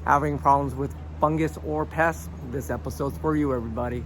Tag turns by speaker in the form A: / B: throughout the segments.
A: having problems with fungus or pests, this episode's for you, everybody.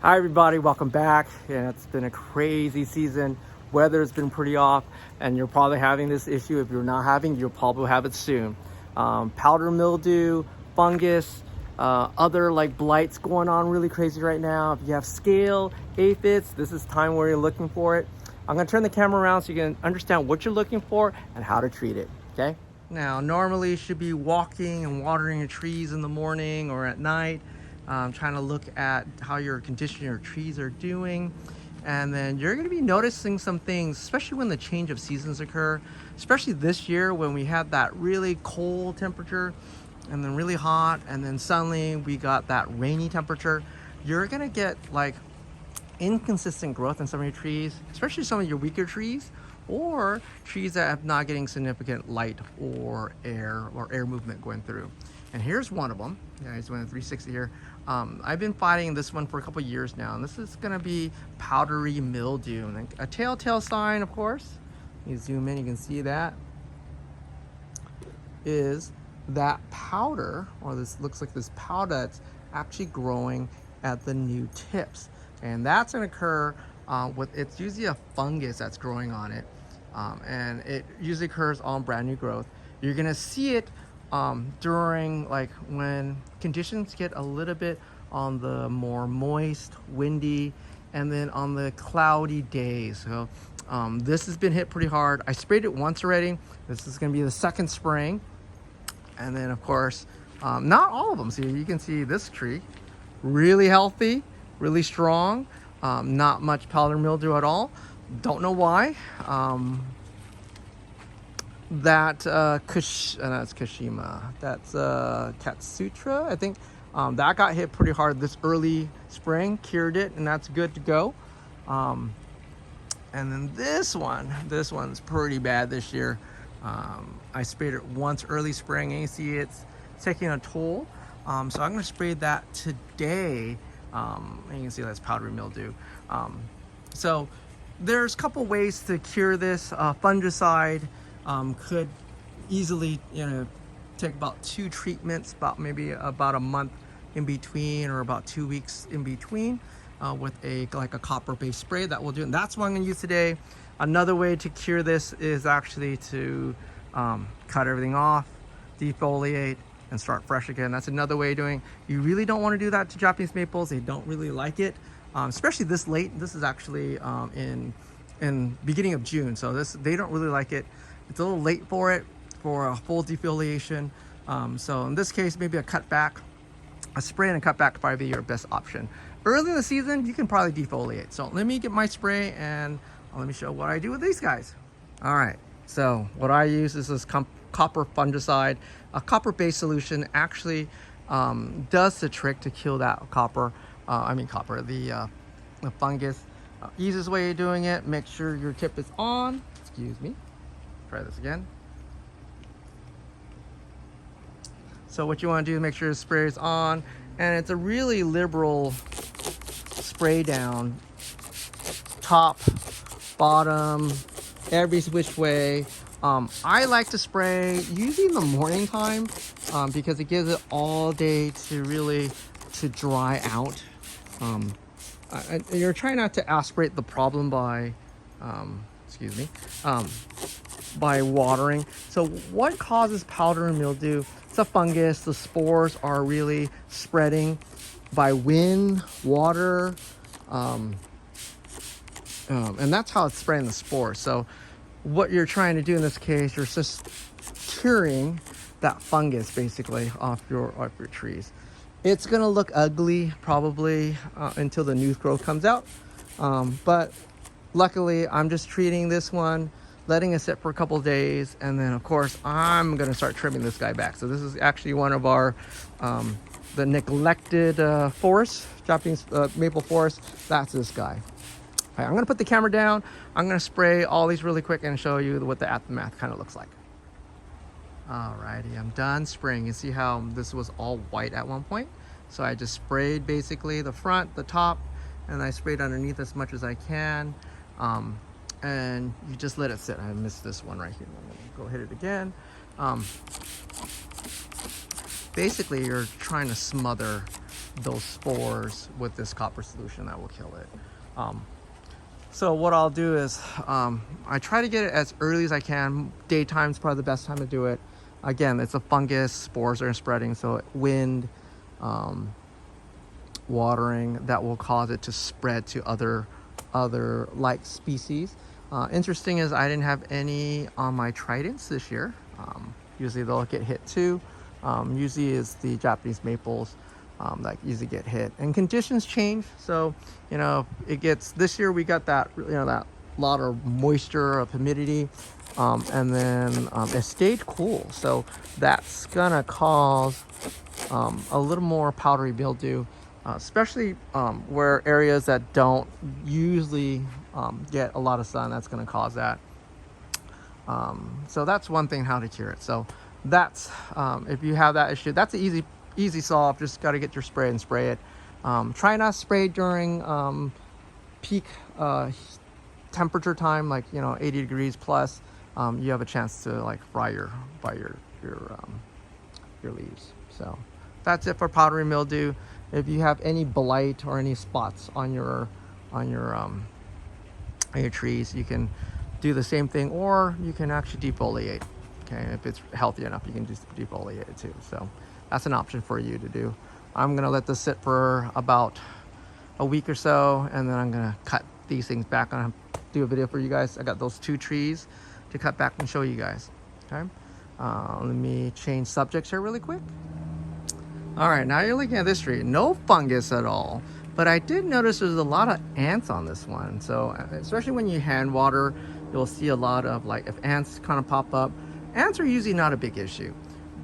A: Hi everybody, welcome back. Yeah, it's been a crazy season. Weather's been pretty off, and you're probably having this issue. If you're not having, you'll probably have it soon. Powder mildew, fungus, other like blights going on really crazy right now. If you have scale, aphids, this is time where you're looking for it. I'm gonna turn the camera around so you can understand what you're looking for and how to treat it, okay? Now, normally you should be walking and watering your trees in the morning or at night. Trying to look at how your condition your trees are doing, and then you're going to be noticing some things, especially when the change of seasons occur, especially this year when we had that really cold temperature and then really hot, and then suddenly we got that rainy temperature. You're going to get like inconsistent growth in some of your trees, especially some of your weaker trees or trees that have not getting significant light or air movement going through. And here's one of them. Yeah, he's doing a 360 here. I've been fighting this one for a couple years now, and this is going to be powdery mildew. And a telltale sign, of course, you zoom in, you can see that, is that powder, or this looks like this powder that's actually growing at the new tips. And that's going to occur it's usually a fungus that's growing on it, and it usually occurs on brand new growth. You're going to see it during like when conditions get a little bit on the more moist, windy, and then on the cloudy days. So this has been hit pretty hard. I sprayed it once already. This is going to be the second spraying. And then of course, not all of them. So you can see this tree, really healthy, really strong, not much powder mildew at all. Don't know why. That's Kashima. That's Katsutra, I think. That got hit pretty hard this early spring, cured it, and that's good to go. And then this one's pretty bad this year. I sprayed it once early spring, and you see it's taking a toll. So I'm going to spray that today. And you can see that's powdery mildew. So there's a couple ways to cure this. Fungicide could easily, take about 2 treatments, maybe about a month in between, or about 2 weeks in between, with a copper-based spray that we'll do. And that's what I'm going to use today. Another way to cure this is actually to cut everything off, defoliate, and start fresh again. That's another way of doing. You really don't want to do that to Japanese maples. They don't really like it, especially this late. This is actually in beginning of June, so they don't really like it. It's a little late for it, for a full defoliation. So in this case, maybe a cutback, a spray and a cutback probably be your best option. Early in the season, you can probably defoliate. So let me get my spray and let me show what I do with these guys. All right, so what I use is this copper fungicide. A copper-based solution actually does the trick to kill that the fungus. Easiest way of doing it, make sure your tip is on. Excuse me. Try this again. So what you want to do is make sure the spray is on, and it's a really liberal spray down, top, bottom, every which way. I like to spray usually in the morning time because it gives it all day to dry out. You're trying not to aspirate the problem by by watering. So what causes powder and mildew? It's a fungus. The spores are really spreading by wind, water, and that's how it's spreading the spores. So what you're trying to do in this case, you're just curing that fungus basically off your trees. It's gonna look ugly probably until the new growth comes out, but luckily I'm just treating this one, letting it sit for a couple of days, and then of course I'm gonna start trimming this guy back. So this is actually one of our the neglected forests, Japanese maple forest. That's this guy. All right, I'm gonna put the camera down. I'm gonna spray all these really quick and show you what the aftermath kind of looks like. Alrighty, I'm done spraying. You see how this was all white at one point? So I just sprayed basically the front, the top, and I sprayed underneath as much as I can. And you just let it sit. I missed this one right here. I'm gonna go hit it again. Basically, you're trying to smother those spores with this copper solution that will kill it. So what I'll do is I try to get it as early as I can. Daytime's probably the best time to do it. Again, it's a fungus, spores are spreading, so wind, watering, that will cause it to spread to other like species. Interesting is I didn't have any on my tridents this year. Usually they'll get hit too. Usually is the Japanese maples that usually get hit, and conditions change. So it gets, this year we got that that lot of moisture, of humidity, and then it stayed cool, so that's gonna cause a little more powdery mildew, especially where areas that don't usually get a lot of sun. That's gonna cause that. So that's one thing, how to cure it. So that's if you have that issue, that's an easy solve. Just got to get your spray and spray it. Try not to spray during peak temperature time, like 80 degrees plus. You have a chance to like fry your leaves. So that's it for powdery mildew. If you have any blight or any spots on your trees, you can do the same thing, or you can actually defoliate. Okay, if it's healthy enough, you can just defoliate it too. So that's an option for you to do. I'm gonna let this sit for about a week or so, and then I'm gonna cut these things back. I'm gonna do a video for you guys. I got those 2 trees to cut back and show you guys. Okay, let me change subjects here really quick. All right, now you're looking at this tree. No fungus at all, but I did notice there's a lot of ants on this one. So especially when you hand water, you'll see a lot of, like, if ants kind of pop up. Ants are usually not a big issue.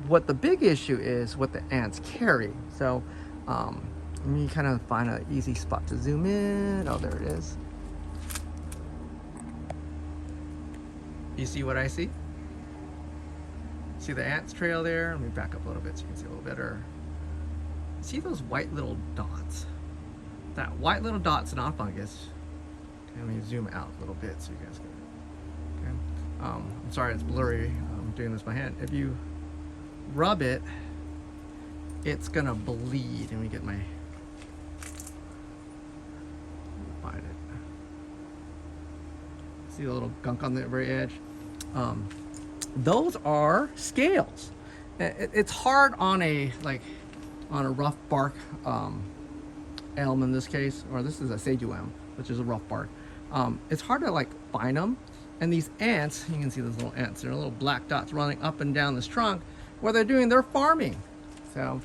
A: What the big issue is what the ants carry. So let me kind of find an easy spot to zoom in. Oh, there it is. You see what I see? See the ants trail there? Let me back up a little bit so you can see a little better. See those white little dots? That white little dot's not fungus. Okay, let me zoom out a little bit so you guys can. Okay. I'm sorry it's blurry. I'm doing this by hand. If you rub it, it's gonna bleed. Let me get my, find it. See the little gunk on the very edge? Those are scales. It's hard on a rough bark elm in this case, or this is a seiju elm, which is a rough bark. It's hard to find them. And these ants, you can see those little ants, they're little black dots running up and down this trunk. What they're doing, they're farming. So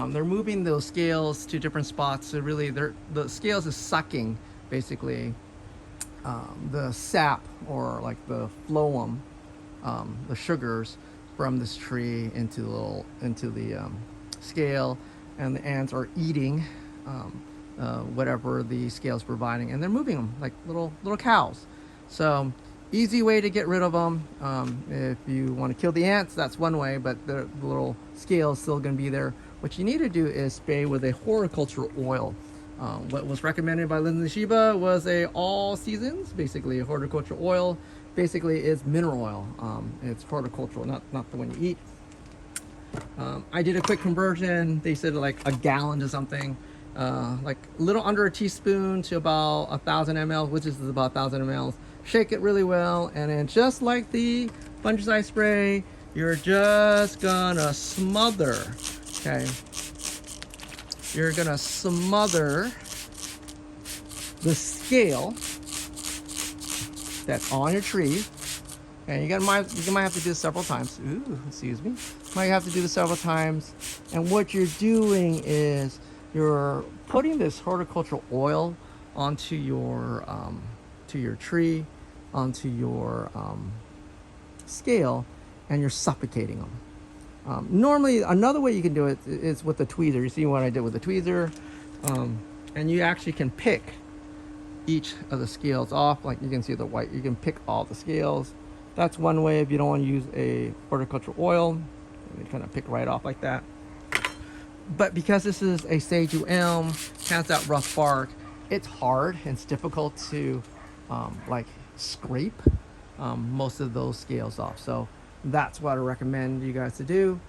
A: they're moving those scales to different spots. So really, the scales is sucking basically the sap, or the phloem, the sugars from this tree into the scale, and the ants are eating whatever the scale is providing, and they're moving them like little cows. So easy way to get rid of them. If you want to kill the ants, that's one way, but the little scale is still going to be there. What you need to do is spray with a horticultural oil. What was recommended by Lindsay Shiba was a all seasons, basically a horticultural oil. Basically, it's mineral oil. It's horticultural, not the one you eat. I did a quick conversion. They said like a gallon to something, like a little under a teaspoon to about 1,000 ml, which is about 1,000 ml. Shake it really well, and then just like the fungicide spray, you're just gonna smother. Okay, you're gonna smother the scale that's on your tree, and you might have to do this several times. Ooh, excuse me. Might have to do this several times. And what you're doing is you're putting this horticultural oil onto your tree, onto your scale, and you're suffocating them. Normally, another way you can do it is with the tweezer. You see what I did with the tweezer, and you actually can pick each of the scales off. Like you can see the white, you can pick all the scales, That's one way if you don't want to use a horticultural oil. You kind of pick right off like that. But because this is a Seiju elm, has that rough bark, it's hard and it's difficult to like scrape most of those scales off. So that's what I recommend you guys to do.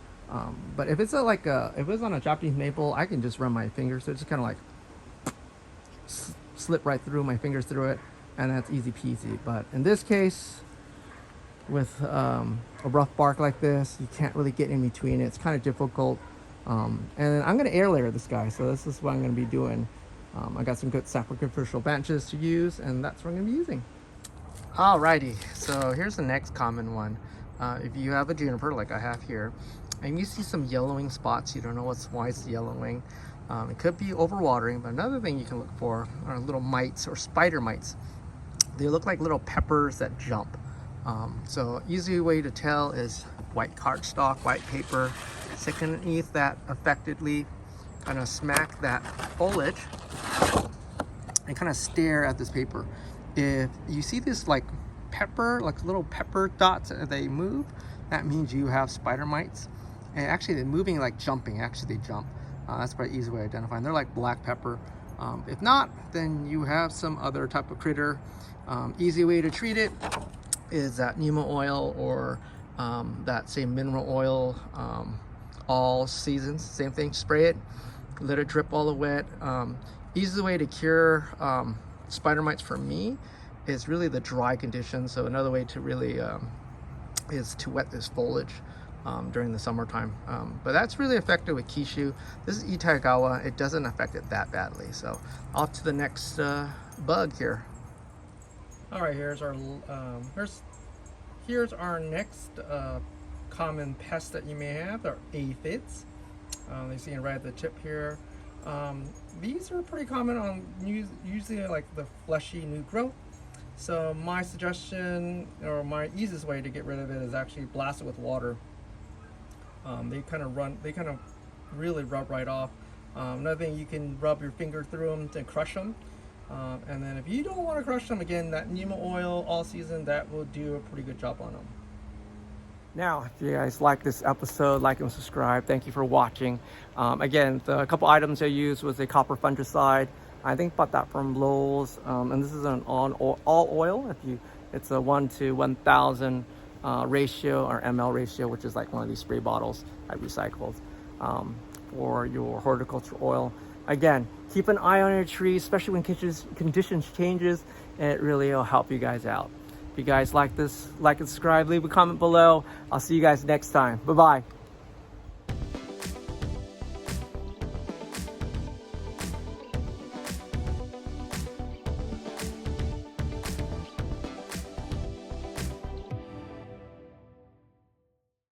A: But if it's if it's on a Japanese maple, I can just run my fingers. So it's just kind of like slip right through my fingers through it, and that's easy peasy. But in this case, with a rough bark like this, you can't really get in between it. It's kind of difficult. And I'm going to air layer this guy, so this is what I'm going to be doing. I got some good sacrificial branches to use, and that's what I'm going to be using. Alrighty, so here's the next common one. If you have a juniper like I have here, and you see some yellowing spots, you don't know why it's yellowing. It could be overwatering, but another thing you can look for are little mites or spider mites. They look like little peppers that jump. So easy way to tell is white cardstock, white paper, stick underneath that affected leaf, kind of smack that foliage and kind of stare at this paper. If you see this like pepper, like little pepper dots as they move, that means you have spider mites. And actually they're moving like jumping, actually they jump. That's probably an easy way to identify them. They're like black pepper. If not, then you have some other type of critter. Easy way to treat it is that neem oil or that same mineral oil, all seasons, same thing, spray it, let it drip all the wet. Easy way to cure spider mites for me is really the dry conditions. So another way to really is to wet this foliage during the summertime. But that's really effective with Kishu. This is Itaagawa. It doesn't affect it that badly. So off to the next bug here. All right, here's our next common pest that you may have, are aphids. You see right at the tip here. These are pretty common on usually like the fleshy new growth. So my suggestion, or my easiest way to get rid of it, is actually blast it with water. They kind of really rub right off. Another thing, you can rub your finger through them to crush them. And then if you don't want to crush them, again, that neem oil all season, that will do a pretty good job on them. Now, if you guys like this episode, like and subscribe. Thank you for watching. Again, the couple items I used was a copper fungicide. I think bought that from Lowe's, and this is an all oil. It's a 1:1000 ratio, or ml ratio, which is like one of these spray bottles I recycled for your horticultural oil. Again, keep an eye on your trees, especially when conditions changes, and it really will help you guys out. If you guys like this, like and subscribe, leave a comment below. I'll see you guys next time. Bye-bye.